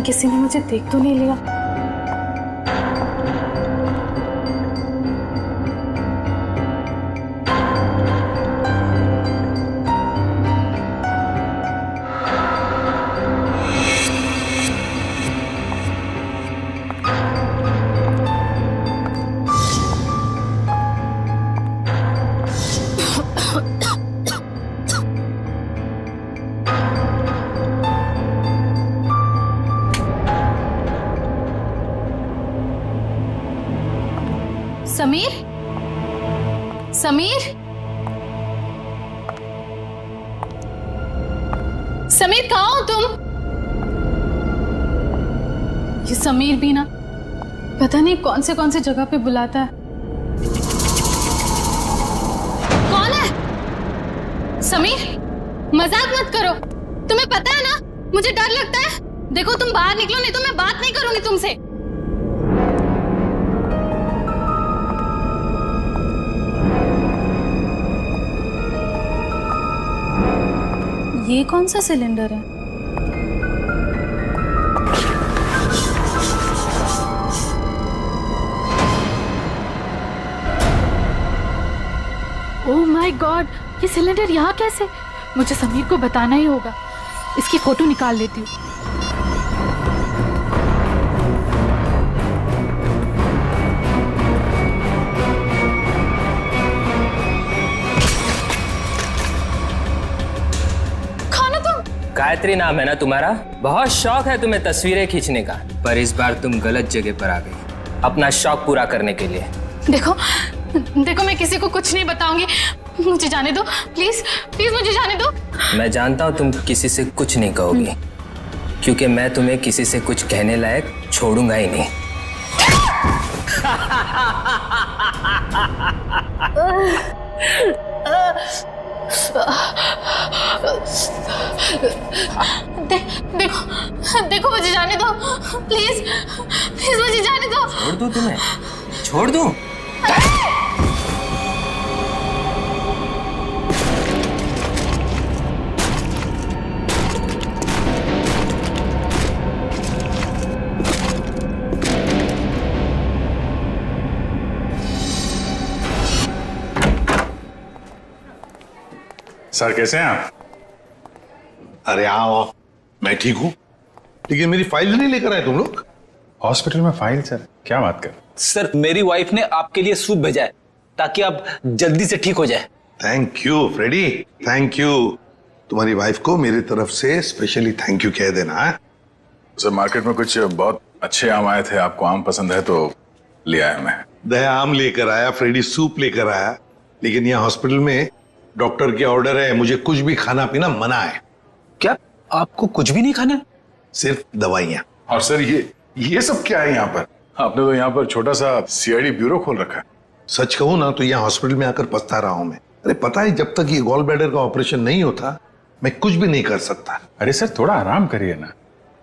किसी ने मुझे देख तो नहीं लिया। समीर, समीर, समीर कहाँ हो तुम? ये समीर भी ना पता नहीं कौन से जगह पे बुलाता है। कौन है? समीर, मजाक मत करो। तुम्हें पता है ना मुझे डर लगता है। देखो तुम बाहर निकलो नहीं तो मैं बात नहीं करूंगी तुमसे। ये कौन सा सिलेंडर है? ओह माय गॉड, ये सिलेंडर यहाँ कैसे? मुझे समीर को बताना ही होगा। इसकी फोटो निकाल लेती हूँ। गायत्री नाम है ना तुम्हारा? बहुत शौक है तुम्हें तस्वीरें खींचने का, पर इस बार तुम गलत जगह पर आ गई अपना शौक पूरा करने के लिए। देखो देखो, मैं किसी को कुछ नहीं बताऊंगी। मुझे जाने दो प्लीज, प्लीज मुझे जाने दो। मैं जानता हूँ तुम किसी से कुछ नहीं कहोगी, क्योंकि मैं तुम्हें किसी से कुछ कहने लायक छोड़ूंगा ही नहीं। देखो देखो, मुझे जाने दो प्लीज, प्लीज मुझे जाने दो। छोड़ दूं तुम्हें? छोड़ दूं? सर कैसे हैं आप? अरे आओ, मैं ठीक हूं, लेकिन मेरी फाइल नहीं लेकर आए तुम लोग। हॉस्पिटल में फाइल? सर क्या बात कर। सर मेरी वाइफ ने आपके लिए सूप भेजा है ताकि आप जल्दी से ठीक हो जाए। Thank you Freddie, thank you. तुम्हारी वाइफ को मेरी तरफ से स्पेशली थैंक यू कह देना है। सर मार्केट में कुछ बहुत अच्छे आम आए थे, आपको आम पसंद है तो ले आया मैं। दया आम लेकर आया, फ्रेडी सूप लेकर आया, लेकिन यहाँ हॉस्पिटल में डॉक्टर के ऑर्डर है, मुझे कुछ भी खाना पीना मना है। क्या आपको कुछ भी नहीं खाना? सिर्फ दवाइयाँ। और सर ये सब क्या है यहाँ पर? आपने तो यहाँ पर छोटा सा सीआईडी ब्यूरो खोल रखा है। सच कहूँ ना तो यहाँ हॉस्पिटल में आकर पछता रहा हूँ मैं। अरे पता है, जब तक ये गॉल ब्लैडर का ऑपरेशन नहीं होता मैं कुछ भी नहीं कर सकता। अरे सर थोड़ा आराम करिए ना।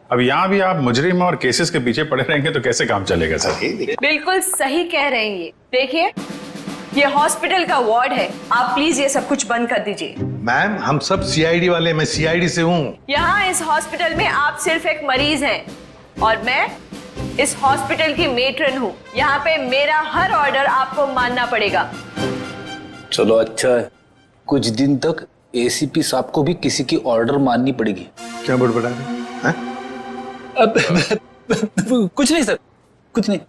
अब यहाँ भी आप मुजरिम और केसेस के पीछे पड़े रहेंगे तो कैसे काम चलेगा सर? बिल्कुल सही कह रहे हैं। ये देखिए, ये हॉस्पिटल का वार्ड है। आप प्लीज ये सब कुछ बंद कर दीजिए। मैम हम सब सीआईडी वाले, मैं सीआईडी से हूँ। यहाँ इस हॉस्पिटल में आप सिर्फ एक मरीज हैं और मैं इस हॉस्पिटल की मेट्रन हूँ। यहाँ पे मेरा हर ऑर्डर आपको मानना पड़ेगा। चलो अच्छा है, कुछ दिन तक एसीपी साहब को भी किसी की ऑर्डर माननी पड़ेगी। क्या बड़बड़ा रहे हैं? कुछ नहीं सर, कुछ नहीं।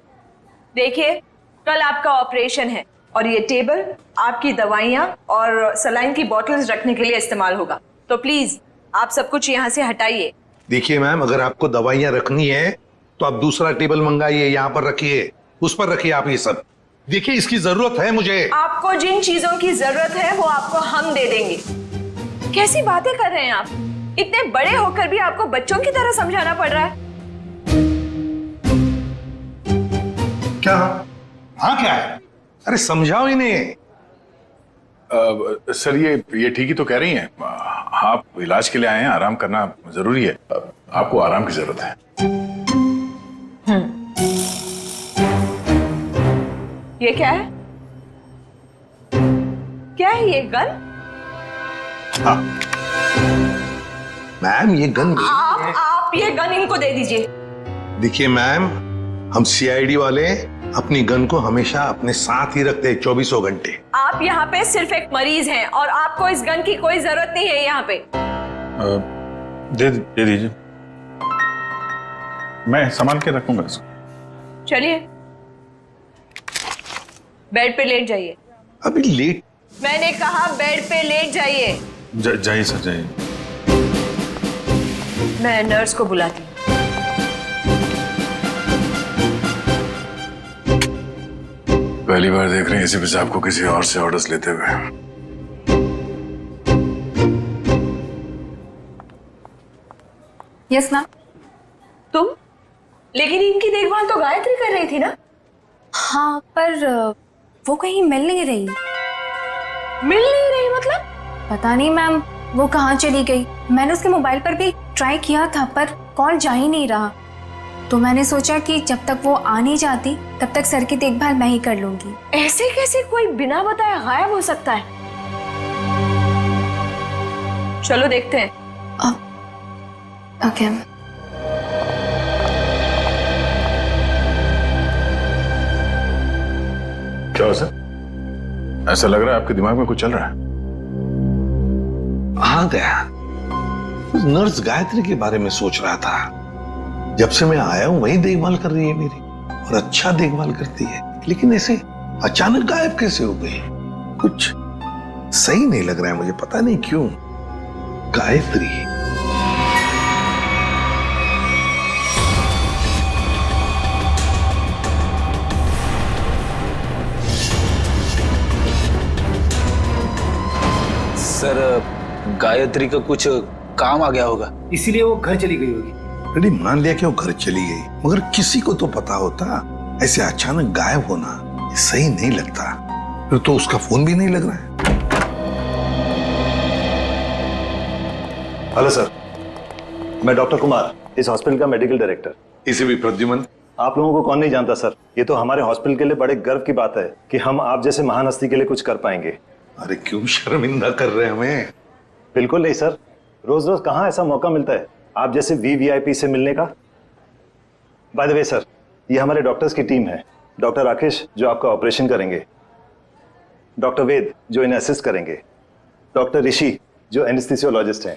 देखिए, कल आपका ऑपरेशन है और ये टेबल आपकी दवाइयाँ और सलाइन की बॉटल्स रखने के लिए इस्तेमाल होगा। तो प्लीज आप सब कुछ यहाँ से हटाइए। देखिए मैम, अगर आपको दवाइयाँ रखनी है तो आप दूसरा टेबल मंगाइए, यहाँ पर रखिए, उस पर रखिए आप ये सब। देखिए इसकी जरूरत है मुझे। आपको जिन चीजों की जरूरत है वो आपको हम दे देंगे। कैसी बातें कर रहे हैं आप? इतने बड़े होकर भी आपको बच्चों की तरह समझाना पड़ रहा है। क्या? हाँ क्या है? अरे समझाओ इन्हें। सर ये ठीक ही तो कह रही हैं। आप इलाज के लिए आए हैं, आराम करना जरूरी है। आपको आराम की जरूरत है। ये क्या है? क्या है ये गन? हाँ मैम, ये गन आप ये गन इनको दे दीजिए। देखिए मैम, हम सीआईडी वाले अपनी गन को हमेशा अपने साथ ही रखते हैं 24 घंटे। आप यहाँ पे सिर्फ एक मरीज हैं और आपको इस गन की कोई जरूरत नहीं है यहाँ पे। दे दीजिए, मैं संभाल के रखूंगा इसको। चलिए बेड पे लेट जाइए। अभी लेट? मैंने कहा बेड पे लेट जाइए। जाइए सर, जाइए। मैं नर्स को बुलाती हूँ। पहली बार देख रहे हैं एसीपी साहब को किसी और से ऑर्डर्स लेते हुए। Yes ma'am. तुम? लेकिन इनकी देखभाल तो गायत्री कर रही थी ना? हाँ, पर वो कहीं मिल नहीं रही। मिल नहीं रही मतलब? पता नहीं मैम, वो कहाँ चली गई। मैंने उसके मोबाइल पर भी ट्राई किया था पर कॉल जा ही नहीं रहा। तो मैंने सोचा कि जब तक वो आ नहीं जाती तब तक सर की देखभाल मैं ही कर लूंगी। ऐसे कैसे कोई बिना बताए गायब हो सकता है? चलो देखते हैं। ओके। क्या हो सर? ऐसा लग रहा है आपके दिमाग में कुछ चल रहा है। हाँ दया, नर्स गायत्री के बारे में सोच रहा था। जब से मैं आया हूं वही देखभाल कर रही है मेरी, और अच्छा देखभाल करती है, लेकिन ऐसे अचानक गायब कैसे हो गई? कुछ सही नहीं लग रहा है मुझे, पता नहीं क्यों। गायत्री सर, गायत्री का कुछ काम आ गया होगा, इसीलिए वो घर चली गई होगी। रेडी, मान लिया कि वो घर चली गई, मगर किसी को तो पता होता। ऐसे अचानक गायब होना ये सही नहीं लगता। फिर तो उसका फोन भी नहीं लग रहा है। हेलो सर, मैं डॉक्टर कुमार, इस हॉस्पिटल का मेडिकल डायरेक्टर। इसे भी प्रद्युमन। आप लोगों को कौन नहीं जानता सर, ये तो हमारे हॉस्पिटल के लिए बड़े गर्व की बात है कि हम आप जैसे महान हस्ती के लिए कुछ कर पाएंगे। अरे क्यों शर्मिंदा कर रहे हैं हमें? बिल्कुल नहीं सर, रोज रोज कहाँ ऐसा मौका मिलता है आप जैसे वीवीआईपी से मिलने का। बाय द वे सर, ये हमारे डॉक्टर्स की टीम है। डॉक्टर राकेश जो आपका ऑपरेशन करेंगे, डॉक्टर वेद जो इन्हें असिस्ट करेंगे, डॉक्टर ऋषि जो एनेस्थीसियोलॉजिस्ट हैं।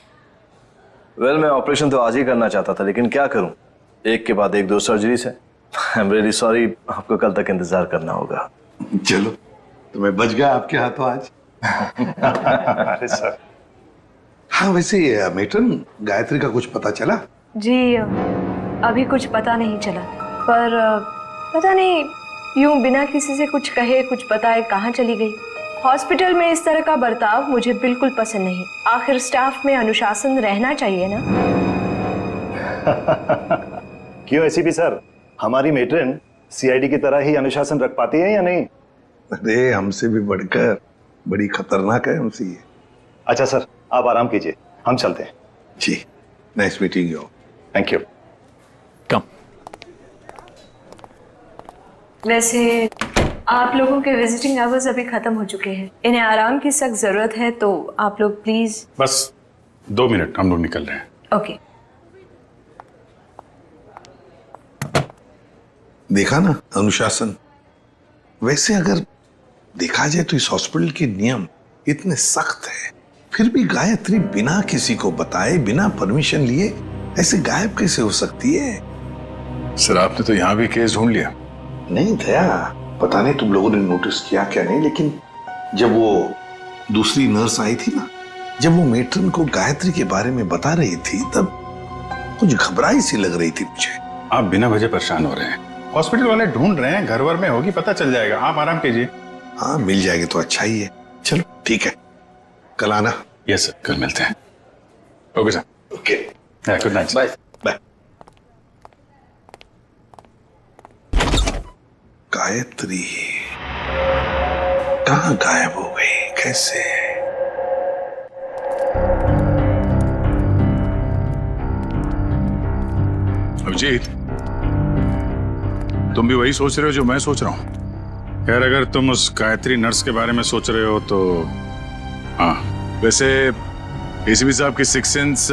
वेल, मैं ऑपरेशन तो आज ही करना चाहता था, लेकिन क्या करूं, एक के बाद एक 2 सर्जरीज है। आई एम रियली सॉरी, आपको कल तक इंतजार करना होगा। चलो, तो मैं बच गया आपके हाथों आज। अरे सर। हाँ, वैसे मेट्रन, गायत्री का कुछ पता चला? जी अभी कुछ पता नहीं चला, पर पता नहीं यूं बिना किसी से कुछ कहे कुछ बताए कहाँ चली गई। हॉस्पिटल में इस तरह का बर्ताव मुझे बिल्कुल पसंद नहीं। आखिर स्टाफ में अनुशासन रहना चाहिए ना। क्यों एसीपी सर, हमारी मेट्रन सीआईडी की तरह ही अनुशासन रख पाती है या नहीं? अरे हमसे भी बढ़कर बड़ी खतरनाक है हमसे ये। अच्छा सर, आप आराम कीजिए, हम चलते हैं। जी, nice meeting you. Thank you. Come. वैसे आप लोगों के विजिटिंग आवर्स अभी खत्म हो चुके हैं, इन्हें आराम की सख्त जरूरत है, तो आप लोग प्लीज। बस 2 मिनट, हम लोग निकल रहे हैं। ओके। देखा ना अनुशासन। वैसे अगर देखा जाए तो इस हॉस्पिटल के नियम इतने सख्त है, फिर भी गायत्री बिना किसी को बताए, बिना परमिशन लिए ऐसे गायब कैसे हो सकती है? सर, आपने तो यहाँ भी केस ढूंढ लिया। नहीं दया, पता नहीं तुम लोगों ने नोटिस किया क्या नहीं, लेकिन जब वो दूसरी नर्स आई थी ना, जब वो मेट्रन को गायत्री के बारे में बता रही थी, तब कुछ घबराई सी लग रही थी मुझे। आप बिना वजह परेशान हो रहे हैं। हॉस्पिटल वाले ढूंढ रहे हैं, घर वर में होगी, पता चल जाएगा। आप आराम कीजिए। हाँ, मिल जाएगी तो अच्छा ही है। चलो ठीक है, कल आना। यस सर, कल मिलते हैं। Okay sir. Okay, good night. Bye. Bye. Gayatri कहाँ गायब हो गई, कैसे? अभिजीत, तुम भी वही सोच रहे हो जो मैं सोच रहा हूँ? यार, अगर तुम उस गायत्री नर्स के बारे में सोच रहे हो तो हाँ, वैसे एसीपी साहब की सिक्स सेंस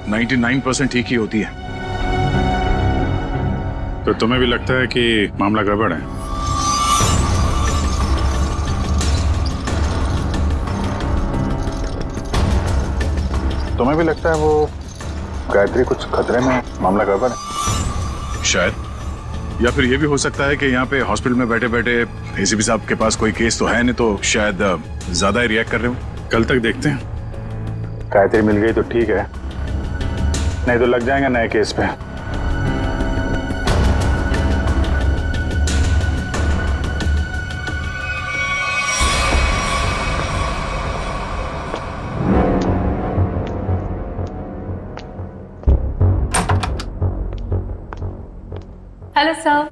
99% ठीक ही होती है। तो तुम्हें भी लगता है कि मामला गड़बड़ है? तुम्हें भी लगता है वो गायत्री कुछ खतरे में, मामला गड़बड़ है? शायद। या फिर ये भी हो सकता है कि यहाँ पे हॉस्पिटल में बैठे बैठे एसीपी साहब के पास कोई केस तो है नहीं, तो शायद ज्यादा ही रिएक्ट कर रहे हो। कल तक देखते हैं। गायत्री मिल गई तो ठीक है, नहीं तो लग जाएंगे नए केस पे। हेलो सर,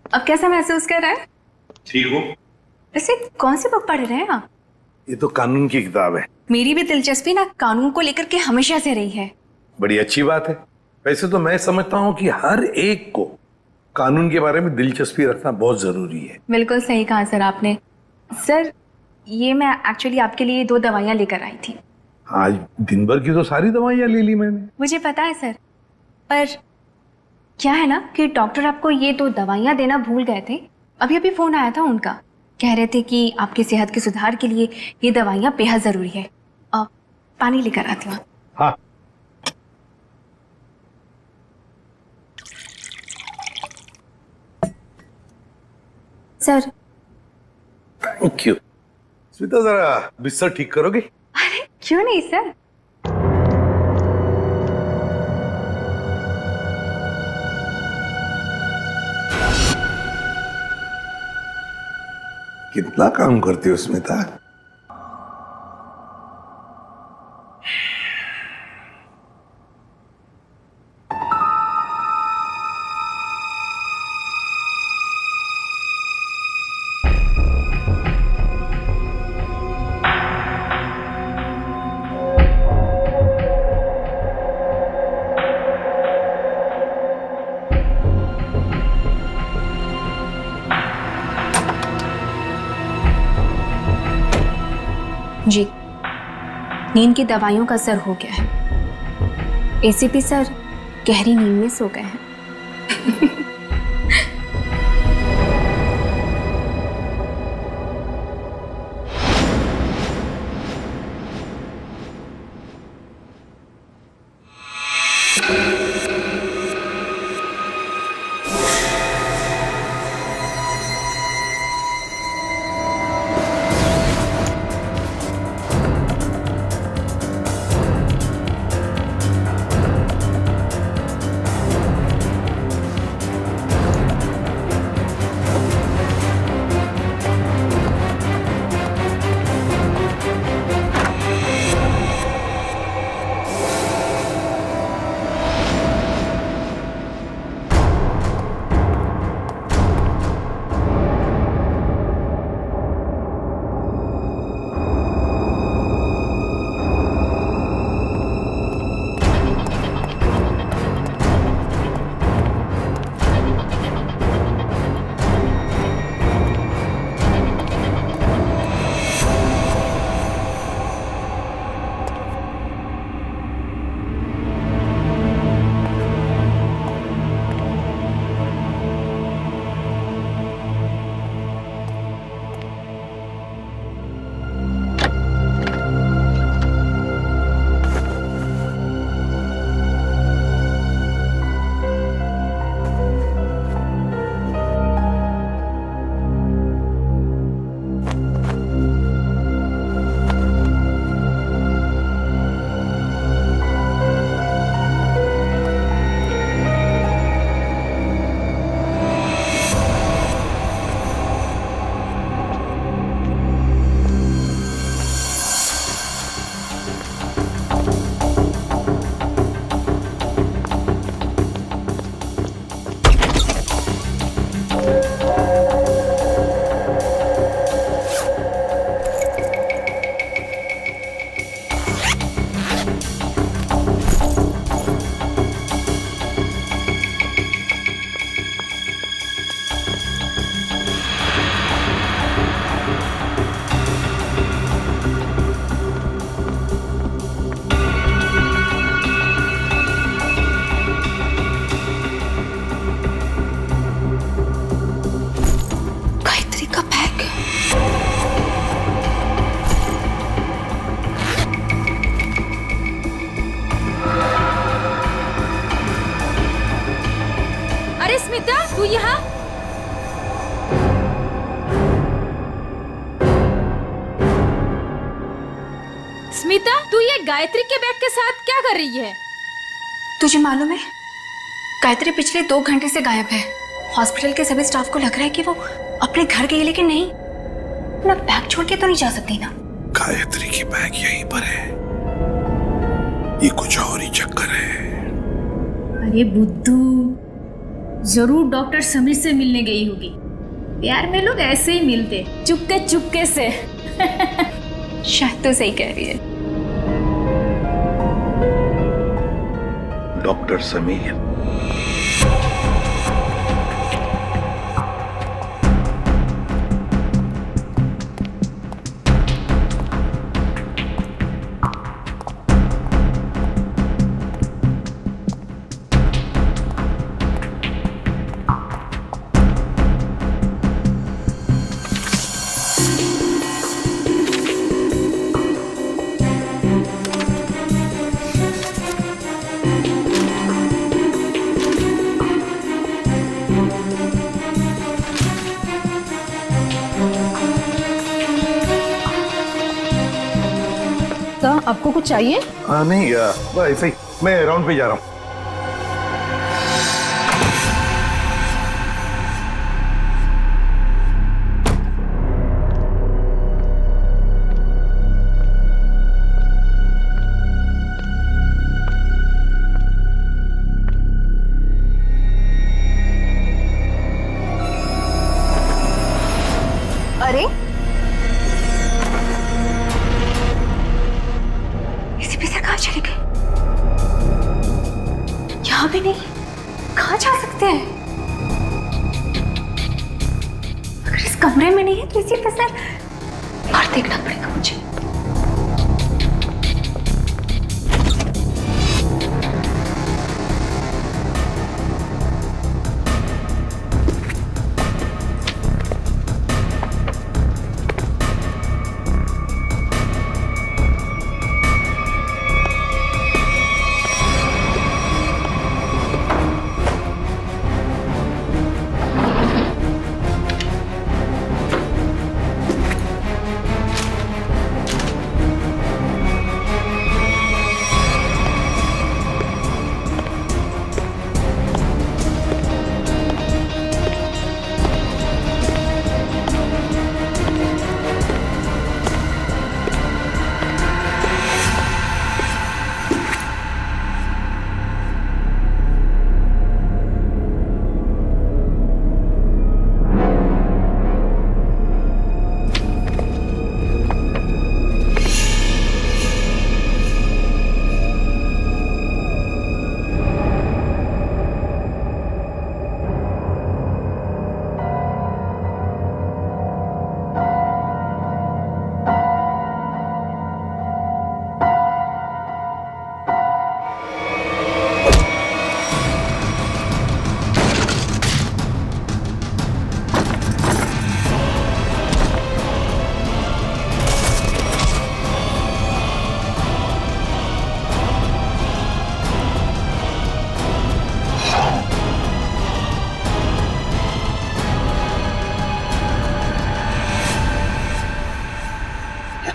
अब कैसा महसूस कर रहा है? ठीक हो? वैसे कौन सी बुक पढ़ रहे हैं आप? ये तो कानून की किताब है। मेरी भी दिलचस्पी ना कानून को लेकर के हमेशा से रही है। बड़ी अच्छी बात है। वैसे तो मैं समझता हूँ कि हर एक को कानून के बारे में दिलचस्पी रखना बहुत जरूरी है। बिल्कुल सही कहा सर आपने। सर, ये मैं एक्चुअली आपके लिए 2 दवाइयाँ लेकर आई थी। आज दिन भर की तो सारी दवाइयाँ ले ली मैंने। मुझे पता है सर, पर क्या है ना कि डॉक्टर आपको ये 2 दवाइयाँ देना भूल गए थे। अभी अभी फोन आया था उनका, कह रहे थे कि आपकी सेहत के सुधार के लिए ये दवाइयाँ बेहद जरूरी है। अब पानी लेकर आती हूँ। हाँ, सर। Thank you. स्मिता, जरा बिस्तर ठीक करोगे? अरे क्यों नहीं सर। कितना काम करती हो स्मिता? जी, नींद की दवाइयों का असर हो गया है। एसीपी सर गहरी नींद में सो गए हैं। तू यहाँ? स्मिता, तू ये गायत्री के बैग के साथ क्या कर रही है? तुझे मालूम है, गायत्री पिछले 2 घंटे से गायब है। हॉस्पिटल के सभी स्टाफ को लग रहा है कि वो अपने घर गई, लेकिन नहीं, अपना बैग छोड़ के तो नहीं जा सकती ना। गायत्री की बैग यहीं पर है, ये कुछ और ही चक्कर है। अरे बुद्धू, जरूर डॉक्टर समीर से मिलने गई होगी। प्यार में लोग ऐसे ही मिलते, चुपके चुपके से। शायद तो सही कह रही है। डॉक्टर समीर, आपको कुछ चाहिए? नहीं, ऐसे ही मैं राउंड पे जा रहा हूँ। अरे कहाँ चले गए? यहाँ भी नहीं, कहाँ जा सकते हैं? अगर इस कमरे में नहीं है तो इसी पे सर बाहर देखना पड़ेगा मुझे।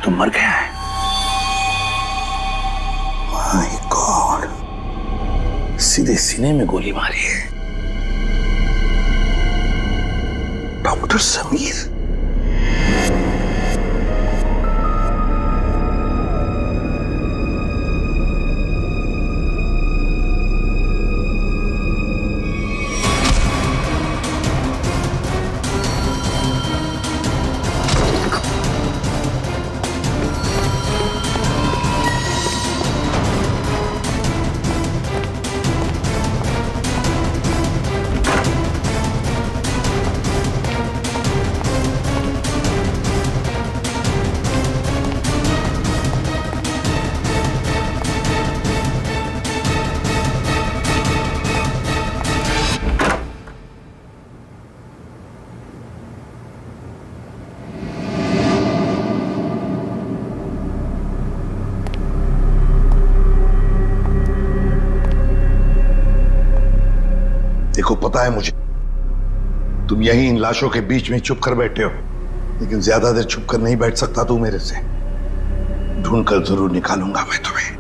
तो मर गया है। माय गॉड, सीधे सीने में गोली मारी है। डॉक्टर समीर, देखो पता है मुझे तुम यहीं इन लाशों के बीच में चुप कर बैठे हो, लेकिन ज्यादा देर चुप कर नहीं बैठ सकता तू मेरे से। ढूंढ कर जरूर निकालूंगा मैं तुम्हें।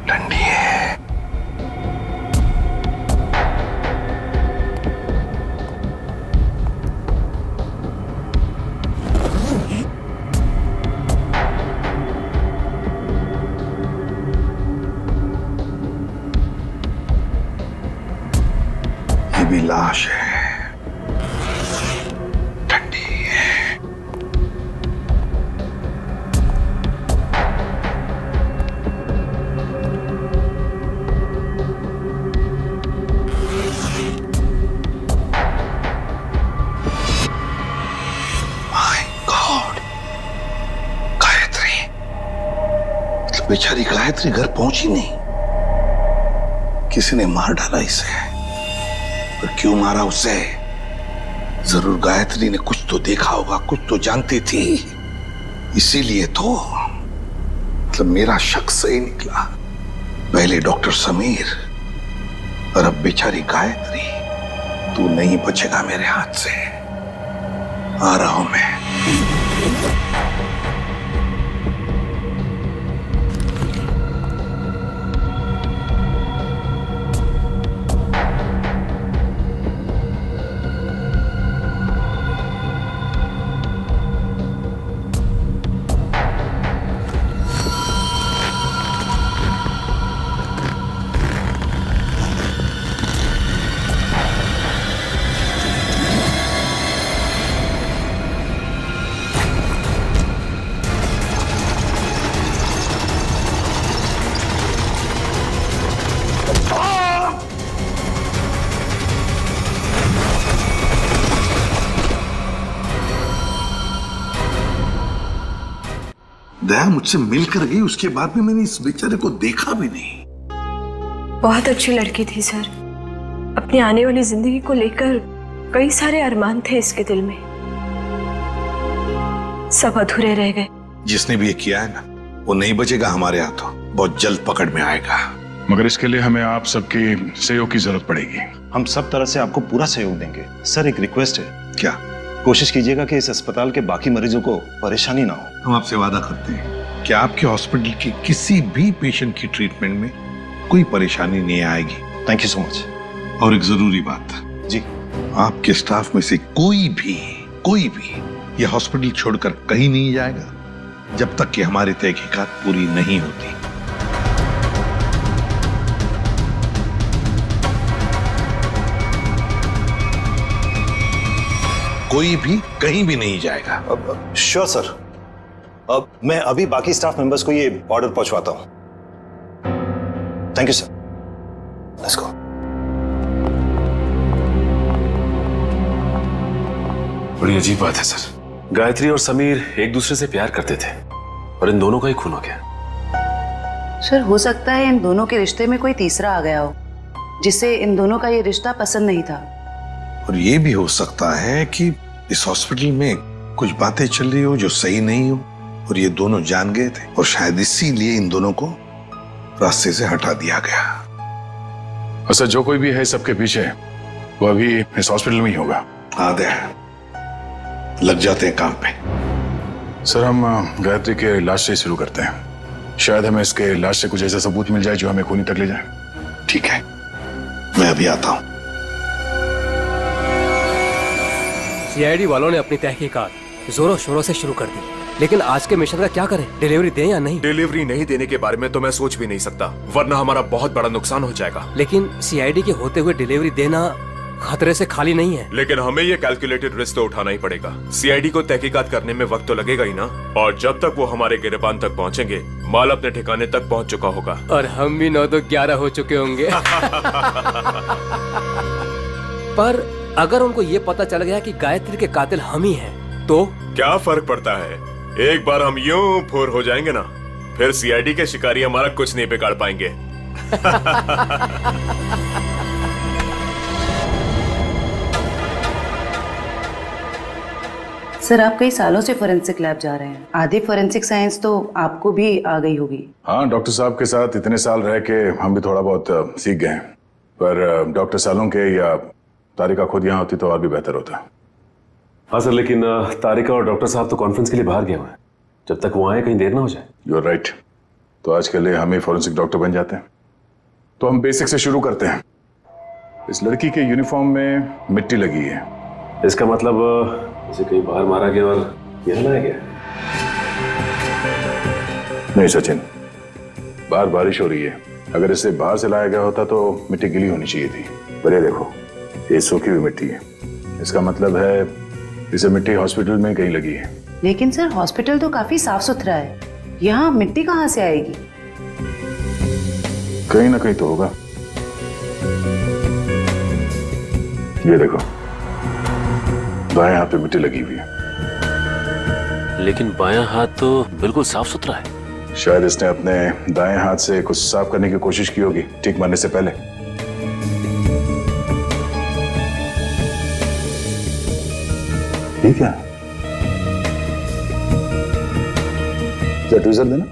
ठंडी है। ये भी लाश है, ठंडी है। माय गॉड, गायत्री, मतलब बेचारी गायत्री घर पहुंची नहीं। किसी ने मार डाला इसे। पर क्यों मारा उसे? जरूर गायत्री ने कुछ तो देखा होगा, कुछ तो जानती थी, इसीलिए तो। मतलब मेरा शक सही निकला। पहले डॉक्टर समीर और अब बेचारी गायत्री। तू नहीं बचेगा मेरे हाथ से। आ रहा हूं मैं। दया मुझसे मिलकर गई, उसके बाद में मैंने इस बेचारे को देखा भी नहीं। बहुत अच्छी लड़की थी सर। अपनी आने वाली जिंदगी को लेकर कई सारे अरमान थे इसके दिल में, सब अधूरे रह गए। जिसने भी ये किया है ना, वो नहीं बचेगा हमारे हाथों। बहुत जल्द पकड़ में आएगा। मगर इसके लिए हमें आप सबके सहयोग की जरूरत पड़ेगी। हम सब तरह से आपको पूरा सहयोग देंगे। सर एक रिक्वेस्ट है, क्या? कोशिश कीजिएगा कि इस अस्पताल के बाकी मरीजों को परेशानी ना हो। हम आपसे वादा करते हैं कि आपके हॉस्पिटल के किसी भी पेशेंट की ट्रीटमेंट में कोई परेशानी नहीं आएगी। Thank you so much. और एक जरूरी बात जी, आपके स्टाफ में से कोई भी ये हॉस्पिटल छोड़कर कहीं नहीं जाएगा जब तक कि हमारी तहकीकात पूरी नहीं होती। कोई भी कहीं भी नहीं जाएगा। Sure sir. अब मैं अभी बाकी स्टाफ मेंबर्स को ये ऑर्डर पहुंचवाता हूं। Thank you sir. Let's go. बड़ी अजीब बात है सर। गायत्री और समीर एक दूसरे से प्यार करते थे और इन दोनों का ही खून हो गया। सर हो सकता है इन दोनों के रिश्ते में कोई तीसरा आ गया हो, जिससे इन दोनों का ये रिश्ता पसंद नहीं था। और ये भी हो सकता है कि इस हॉस्पिटल में कुछ बातें चल रही हो जो सही नहीं हो, और ये दोनों जान गए थे, और शायद इसीलिए इन दोनों को रास्ते से हटा दिया गया। अच्छा, जो कोई भी है सबके पीछे, वो अभी इस हॉस्पिटल में ही होगा। आधे लग जाते हैं काम पे। सर, हम गायत्री के लाश से शुरू करते हैं। शायद हमें इसके लाश से कुछ ऐसा सबूत मिल जाए जो हमें खूनी तक ले जाए। ठीक है, मैं अभी आता हूं। सीआईडी वालों ने अपनी तहकीकात जोरों शोरों से शुरू कर दी, लेकिन आज के मिशन का क्या करें? डिलीवरी दें या नहीं? डिलीवरी नहीं देने के बारे में तो मैं सोच भी नहीं सकता, वरना हमारा बहुत बड़ा नुकसान हो जाएगा। लेकिन सीआईडी के होते हुए डिलीवरी देना खतरे से खाली नहीं है। लेकिन हमें ये कैलकुलेटेड रिस्क तो उठाना ही पड़ेगा। सीआईडी को तहकीकात करने में वक्त तो लगेगा ही ना, और जब तक वो हमारे गिरबान तक पहुंचेंगे, माल अपने ठिकाने तक पहुंच चुका होगा और हम भी 9 तो 11 हो चुके होंगे। पर अगर उनको ये पता चल गया कि गायत्री के कातिल हम ही हैं, तो क्या फर्क पड़ता है? एक बार हम यूं फुर हो जाएंगे ना, फिर सीआईडी के शिकारी हमारा कुछ नहीं बिगाड़ पाएंगे। सर आप कई सालों से फोरेंसिक लैब जा रहे हैं, आधी फोरेंसिक साइंस तो आपको भी आ गई होगी। हाँ, डॉक्टर साहब के साथ इतने साल रह के हम भी थोड़ा बहुत सीख गए हैं। पर डॉक्टर सालों के या तारिका खुद यहाँ होती तो और भी बेहतर होता। हाँ सर, लेकिन तारिका और डॉक्टर साहब तो कॉन्फ्रेंस के लिए बाहर गए हुए हैं। जब तक वो आए कहीं देर ना हो जाए। You are right. तो आज के लिए हम ही फॉरेंसिक डॉक्टर बन जाते हैं। तो हम बेसिक से शुरू करते हैं। इस लड़की के यूनिफॉर्म में मिट्टी लगी है। इसका मतलब इसे कहीं बाहर मारा गया और यहाँ लाया गया। नहीं सचिन, बाहर बारिश हो रही है। अगर इसे बाहर से लाया गया होता तो मिट्टी गिली होनी चाहिए थी। पर ये देखो, ये सूखी हुई मिट्टी है। इसका मतलब है इसे मिट्टी हॉस्पिटल में कहीं लगी है। लेकिन सर हॉस्पिटल तो काफी साफ सुथरा है, यहाँ मिट्टी कहाँ से आएगी? कहीं ना कहीं तो होगा। ये देखो, बाएं हाथ पे मिट्टी लगी हुई है। लेकिन बायां हाथ तो बिल्कुल साफ सुथरा है। शायद इसने अपने दाएं हाथ से कुछ साफ करने की कोशिश की होगी ठीक मारने से पहले। ठीक है, ट्वीजर देना।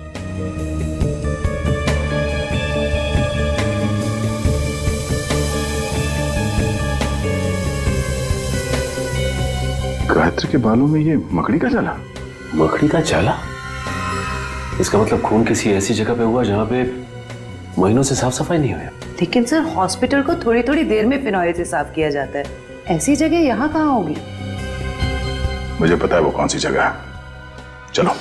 गायत्री के बालों में ये मकड़ी का जाला। मकड़ी का जाला? इसका मतलब खून किसी ऐसी जगह पे हुआ जहां पे महीनों से साफ सफाई नहीं हुई। लेकिन सर हॉस्पिटल को थोड़ी थोड़ी देर में फिनॉइल से साफ किया जाता है, ऐसी जगह यहाँ कहाँ होगी? मुझे पता है वो कौन सी जगह है। चलो।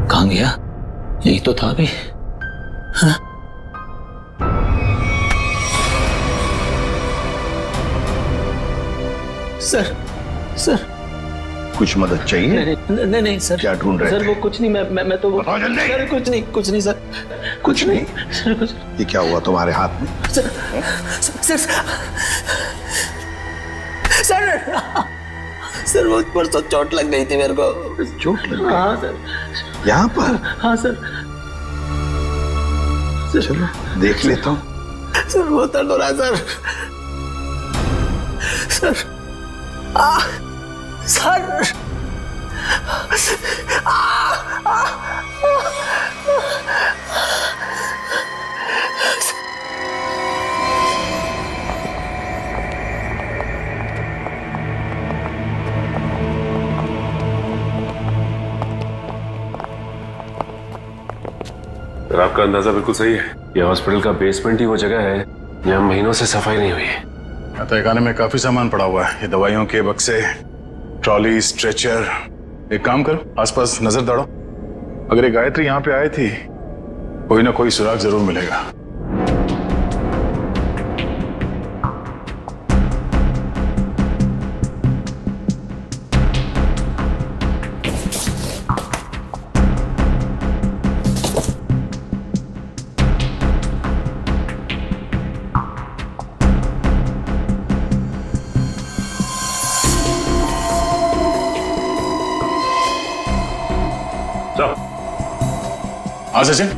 कहाँ गया? यही तो था अभी। हाँ? सर, सर कुछ मदद चाहिए? नहीं नहीं सर। क्या ढूंढ रहे सर वो कुछ नहीं, मैं तो बताओ जल्दी। सर कुछ नहीं सर। कुछ नहीं? सर कुछ। ये क्या हुआ तुम्हारे हाथ में? सर सर सर वो परसों चोट लग गई थी मेरे को। चोट लग गई? हाँ सर। यहाँ पर? हाँ सर। चलो देख लेता हूँ। सर बहुत दर्द हो रहा है सर। सर सर आपका अंदाजा बिल्कुल सही है। यह हॉस्पिटल का बेसमेंट ही वो जगह है जहाँ महीनों से सफाई नहीं हुई है। तहखाने में काफी सामान पड़ा हुआ है। ये दवाइयों के बक्से, ट्रॉली, स्ट्रेचर। एक काम करो, आसपास नजर दौड़ो। अगर ये गायत्री यहाँ पे आई थी, कोई ना कोई सुराग जरूर मिलेगा। हाँ सचिन,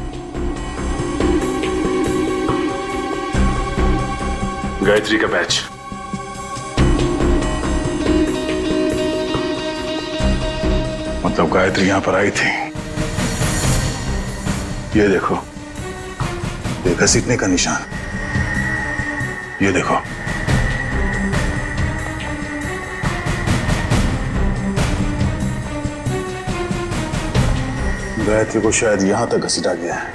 गायत्री का बैच। मतलब गायत्री यहां पर आई थी। ये देखो, ये घसीटने का निशान। ये देखो, गायत्री को शायद यहां तक घसीटा गया है।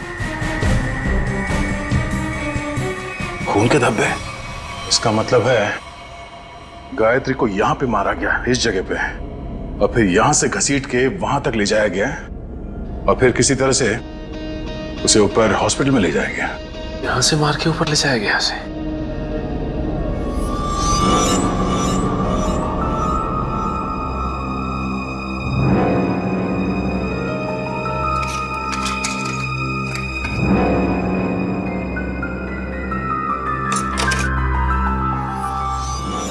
खून के धब्बे, इसका मतलब है गायत्री को यहां पे मारा गया, इस जगह पे, और फिर यहां से घसीट के वहां तक ले जाया गया, और फिर किसी तरह से उसे ऊपर हॉस्पिटल में ले जाया गया। यहां से मार के ऊपर ले जाया गया उसे।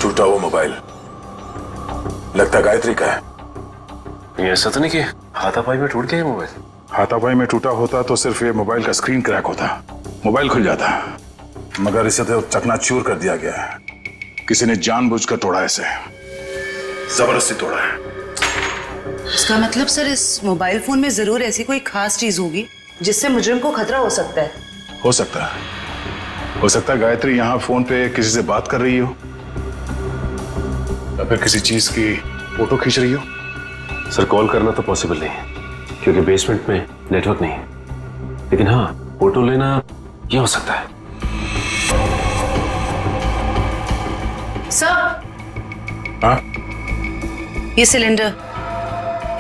टूटा वो मोबाइल लगता गायत्री का है। ये ऐसा तो नहीं कि हाथापाई में टूट गया ये मोबाइल? हाथापाई में टूटा होता तो सिर्फ ये मोबाइल का स्क्रीन क्रैक होता, मोबाइल खुल जाता, मगर इसे तो चकनाचूर कर दिया गया है। किसी ने जानबूझकर तोड़ा, इसे जबरदस्ती तोड़ा है। इसका मतलब सर इस मोबाइल फोन में जरूर ऐसी कोई खास चीज होगी जिससे मुजरिम को खतरा हो सकता है। हो सकता है, हो सकता है गायत्री यहाँ फोन पे किसी से बात कर रही हो, या फिर किसी चीज की फोटो खींच रही हो। सर कॉल करना तो पॉसिबल नहीं है क्योंकि बेसमेंट में नेटवर्क नहीं है, लेकिन हाँ फोटो लेना ये हो सकता है। सर, हाँ? ये सिलेंडर,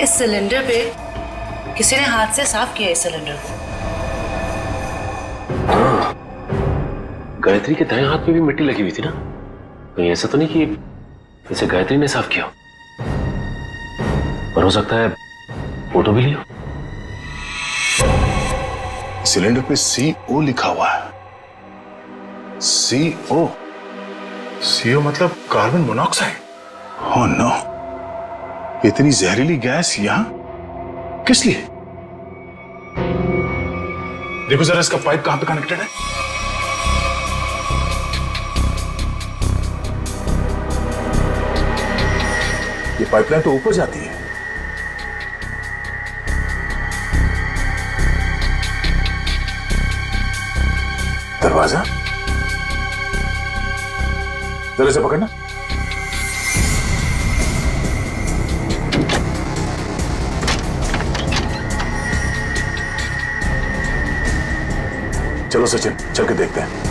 इस सिलेंडर पे किसी ने हाथ से साफ किया इस सिलेंडर को। हाँ, गायत्री के दाएं हाथ में भी मिट्टी लगी हुई थी ना, कहीं ऐसा तो नहीं कि इसे गायत्री ने साफ किया, पर हो सकता है फोटो भी लियो। सिलेंडर पे CO लिखा हुआ है। CO, CO मतलब कार्बन मोनोऑक्साइड। ओह नो, इतनी जहरीली गैस यहां किस लिए? देखो जरा इसका पाइप कहां पे कनेक्टेड है। ये पाइपलाइन तो ऊपर जाती है। दरवाजा जरा से पकड़ना। चलो सचिन, चल के देखते हैं।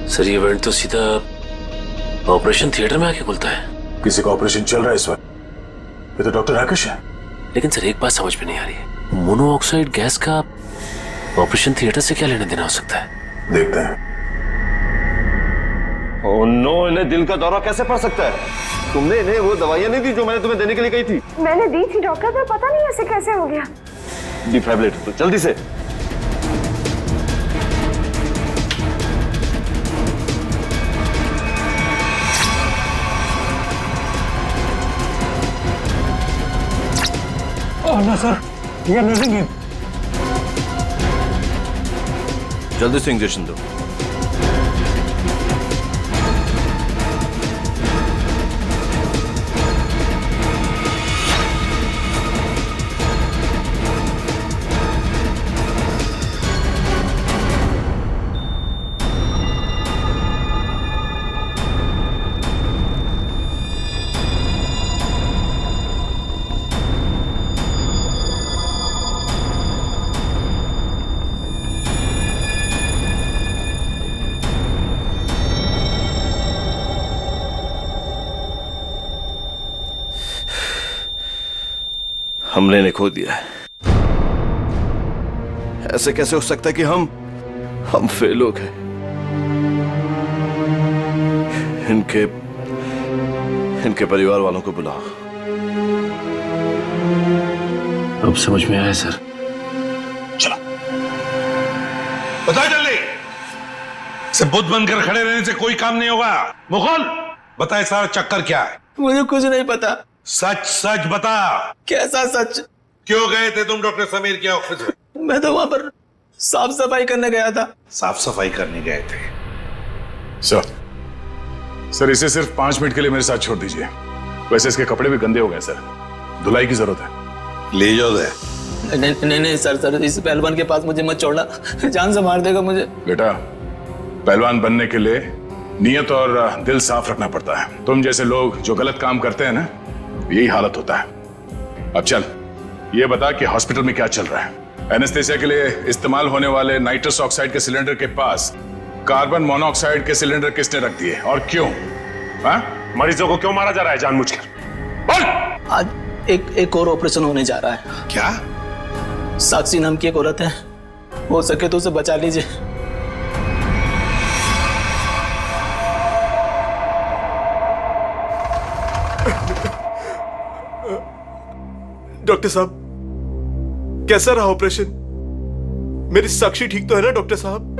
सर ये इवेंट तो सीधा ऑपरेशन थिएटर में आके खुलता है। किसी का ऑपरेशन चल रहा है इस वक्त। ये तो डॉक्टर राकेश है। लेकिन सर एक बात समझ में नहीं आ रही है, मोनोऑक्साइड गैस का ऑपरेशन थिएटर से क्या लेना देना हो सकता है? देखते हैं। ओह नो, इन्हें दिल का दौरा कैसे पड़ सकता है? तुमने इन्हें वो दवाइयां नहीं दी जो मैंने तुम्हें देने के लिए कही थी? मैंने दी थी डॉक्टर, पर पता नहीं ऐसे कैसे हो गया। डिफाइब्रिलेटर तो जल्दी से। ना सर, ये नर्सिंग है। जल्दी से इंजेक्शन दो। हमने इन्हें खो दिया है। ऐसे कैसे हो सकता है कि हम फेल हो गए? इनके परिवार वालों को बुलाओ। अब समझ में आया सर। चलो बता जल्दी, से बुद्ध बनकर खड़े रहने से कोई काम नहीं होगा। मुकुल बताए सारा चक्कर क्या है? मुझे कुछ नहीं पता। सच सच बता। कैसा सच? क्यों गए थे तुम डॉक्टर समीर के ऑफिस में? मैं तो वहां पर साफ सफाई करने गया था। साफ सफाई करने गए थे? सर इसे सिर्फ 5 मिनट के लिए मेरे साथ छोड़ दीजिए। वैसे इसके कपड़े भी गंदे हो गए सर, धुलाई की जरूरत है। ले जाओ दे। नहीं नहीं सर, इस पहलवान के पास मुझे मत छोड़ना, जान से मार देगा मुझे। बेटा, पहलवान बनने के लिए नियत और दिल साफ रखना पड़ता है। तुम जैसे लोग जो गलत काम करते हैं ना, यही हालत होता है। अब चल, ये बता कि हॉस्पिटल में क्या चल रहा है? एनेस्थेसिया के लिए इस्तेमाल होने वाले नाइट्रस ऑक्साइड के सिलेंडर के पास कार्बन मोनोऑक्साइड के सिलेंडर किसने रख दिए और क्यों? हाँ? मरीजों को क्यों मारा जा रहा है जानबूझकर? बोल। आज एक और ऑपरेशन होने जा रहा है। क्या? साक्षी नाम की एक औरत है, हो सके तो उसे बचा लीजिए। डॉक्टर साहब, कैसा रहा ऑपरेशन? मेरी साक्षी ठीक तो है ना डॉक्टर साहब?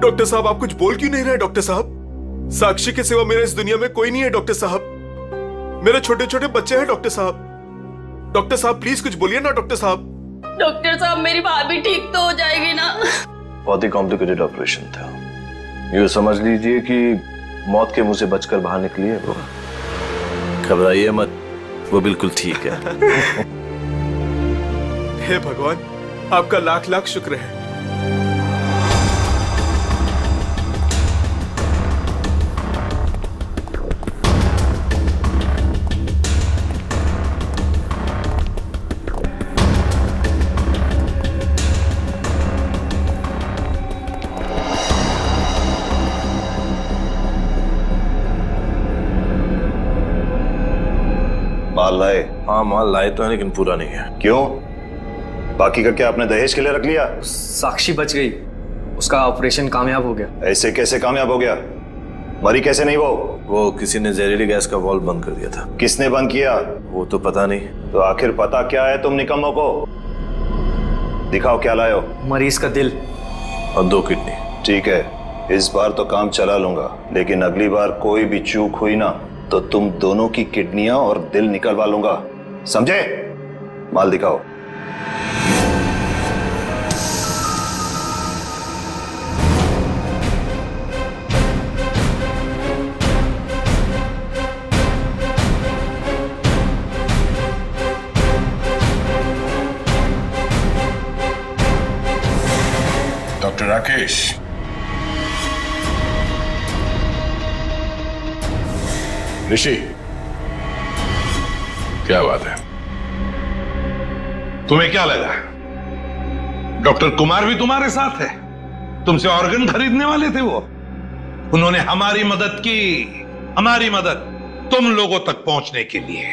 डॉक्टर साहब, आप कुछ बोल क्यों नहीं रहे? डॉक्टर साहब, साक्षी के सिवा मेरे इस दुनिया में कोई नहीं है डॉक्टर साहब। मेरे छोटे छोटे बच्चे हैं डॉक्टर साहब। डॉक्टर साहब प्लीज कुछ बोलिए ना डॉक्टर साहब। डॉक्टर साहब, मेरी भाभी ठीक तो हो जाएगी ना? बहुत ही कॉम्प्लिकेटेड ऑपरेशन था। यूँ समझ लीजिए कि मौत के मुंह से बचकर बाहर निकली है वो। घबराइए मत, वो बिल्कुल ठीक है। हे भगवान, आपका लाख लाख शुक्र है। माल लाए? हाँ माल लाए तो है, लेकिन पूरा नहीं है। क्यों? बाकी का क्या आपने दहेज के लिए रख लिया? साक्षी बच गई, उसका ऑपरेशन कामयाब हो गया। ऐसे कैसे कामयाब हो गया? मरी कैसे नहीं वो किसी ने जहरीली गैस का वाल्व बंद कर दिया था। किसने बंद किया? वो तो पता नहीं। तो आखिर पता क्या है तुम निकम्मों को? दिखाओ क्या लाए हो। मरीज का दिल और 2 किडनी। ठीक है, इस बार तो काम चला लूंगा, लेकिन अगली बार कोई भी चूक हुई ना तो तुम दोनों की किडनियां और दिल निकलवा लूंगा, समझे? माल दिखाओ। डॉक्टर राकेश, ऋषि, क्या बात है? तुम्हें क्या लगा डॉक्टर कुमार भी तुम्हारे साथ है? तुमसे ऑर्गन खरीदने वाले थे वो। उन्होंने हमारी मदद की, हमारी मदद तुम लोगों तक पहुंचने के लिए।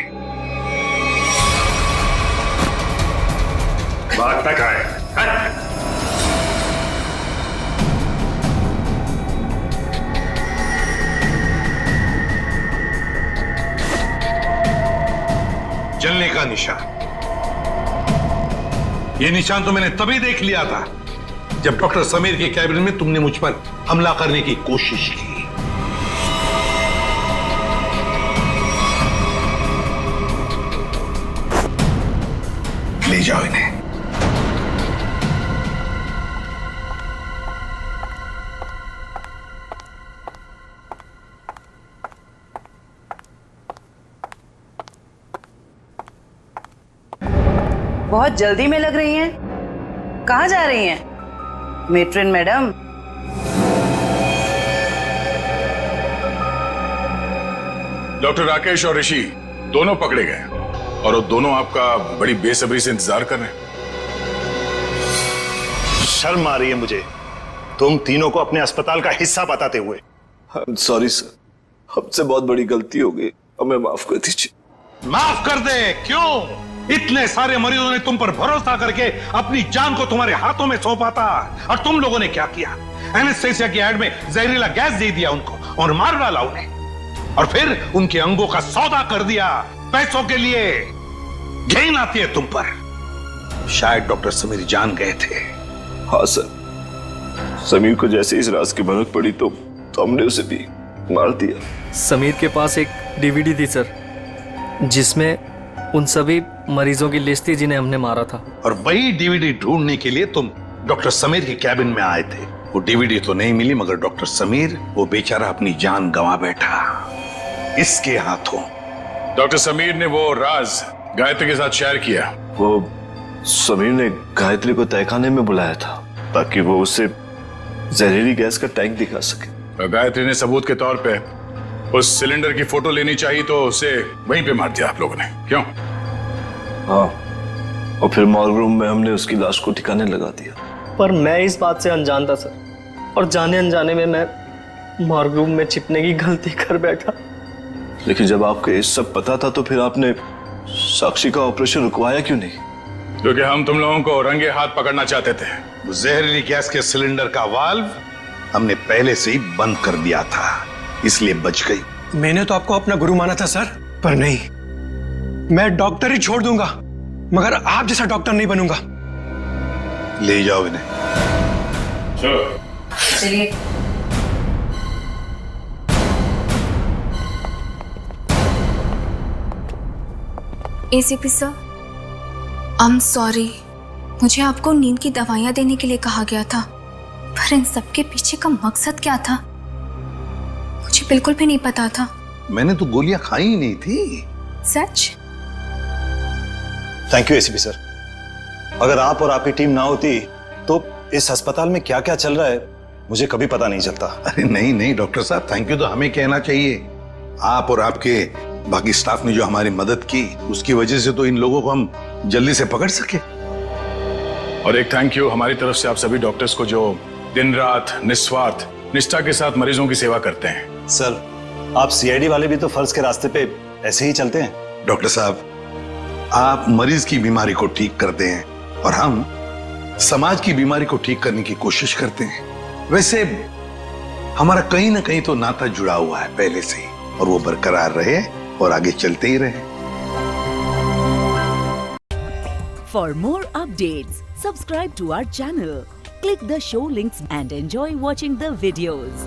बात तक आए। जलने का निशान, ये निशान तो मैंने तभी देख लिया था जब डॉक्टर समीर के कैबिन में तुमने मुझ पर हमला करने की कोशिश की। ले जाओ इन्हें। बहुत जल्दी में लग रही हैं। कहाँ जा रही हैं मेट्रिन मैडम? डॉक्टर राकेश और ऋषि दोनों पकड़े गए और वो दोनों आपका बड़ी बेसब्री से इंतजार कर रहे हैं। शर्म आ रही है मुझे, तुम तीनों को अपने अस्पताल का हिस्सा बताते हुए। सॉरी सर, हमसे बहुत बड़ी गलती हो गई, हमें माफ कर दीजिए। माफ कर दे? क्यों? इतने सारे मरीजों ने तुम पर भरोसा करके अपनी जान को तुम्हारे हाथों में सौंपा था, और तुम लोगों ने क्या किया? एनेस्थेसिया की एड में जहरीला गैस दे दिया उनको और मार डाला उन्हें, और फिर उनके अंगों का सौदा कर दिया पैसों के लिए। घिन आती है तुम पर। शायद डॉक्टर समीर जान गए थे। हाँ सर, समीर को जैसे इस राज की भनक पड़ी तो हमने उसे भी मार दिया। समीर के पास एक डीवीडी थी सर, जिसमें उन सभी मरीजों की लिस्ट थी जिन्हें हमने मारा था। और वही डीवीडी ढूंढने के लिए तुम डॉक्टर समीर के कैबिन में आए थे। वो डीवीडी तो नहीं मिली, मगर डॉक्टर समीर वो बेचारा अपनी जान गंवा बैठा इसके हाथों। डॉक्टर समीर ने वो राज गायत्री के साथ शेयर किया। वो समीर ने गायत्री को तहखाने में बुलाया था ताकि वो उसे जहरीली गैस का टैंक दिखा सके। और गायत्री ने सबूत के तौर पे उस सिलेंडर की फोटो लेनी चाहिए तो उसे वहीं पे मार दिया आप लोगों ने, क्यों? हाँ, और फिर मॉर्ग रूम में हमने उसकी लाश को ठिकाने लगा दिया। पर मैं इस बात से अनजान था सर, और जाने अनजाने में मैं मॉर्ग रूम में छिपने की गलती कर बैठा। लेकिन जब आपको ये सब पता था तो फिर आपने साक्षी का ऑपरेशन रुकवाया क्यों नहीं? क्योंकि हम तुम लोगों को रंगे हाथ पकड़ना चाहते थे। वो जहरीली गैस के सिलेंडर का वाल्व हमने पहले से ही बंद कर दिया था, इसलिए बच गई। मैंने तो आपको अपना गुरु माना था सर, पर नहीं, मैं डॉक्टर ही छोड़ दूंगा मगर आप जैसा डॉक्टर नहीं बनूंगा। ले जाओ इन्हें। चलो चलिए। ACP sir, I am sorry, मुझे आपको नींद की दवाइयां देने के लिए कहा गया था, पर इन सब के पीछे का मकसद क्या था मुझे बिल्कुल भी नहीं पता था। मैंने तो गोलियां खाई ही नहीं थी। सच? Thank you ACP sir. अगर आप और आपकी टीम ना होती तो इस अस्पताल में क्या क्या चल रहा है मुझे कभी पता नहीं चलता। अरे नहीं नहीं डॉक्टर साहब, थैंक यू तो हमें कहना चाहिए। आप और आपके बाकी स्टाफ ने जो हमारी मदद की उसकी वजह से तो इन लोगों को हम जल्दी से पकड़ सके। और एक थैंक यू हमारी तरफ से आप सभी डॉक्टर्स को जो दिन रात निस्वार्थ निष्ठा के साथ मरीजों की सेवा करते हैं। सर, आप सीआईडी वाले भी तो फर्ज के रास्ते पे ऐसे ही चलते हैं। डॉक्टर साहब, आप मरीज की बीमारी को ठीक करते हैं और हम समाज की बीमारी को ठीक करने की कोशिश करते हैं। वैसे हमारा कहीं ना कहीं तो नाता जुड़ा हुआ है पहले से ही, और वो बरकरार रहे और आगे चलते ही रहे। For more updates, subscribe to our channel, click the show links and enjoy watching the videos.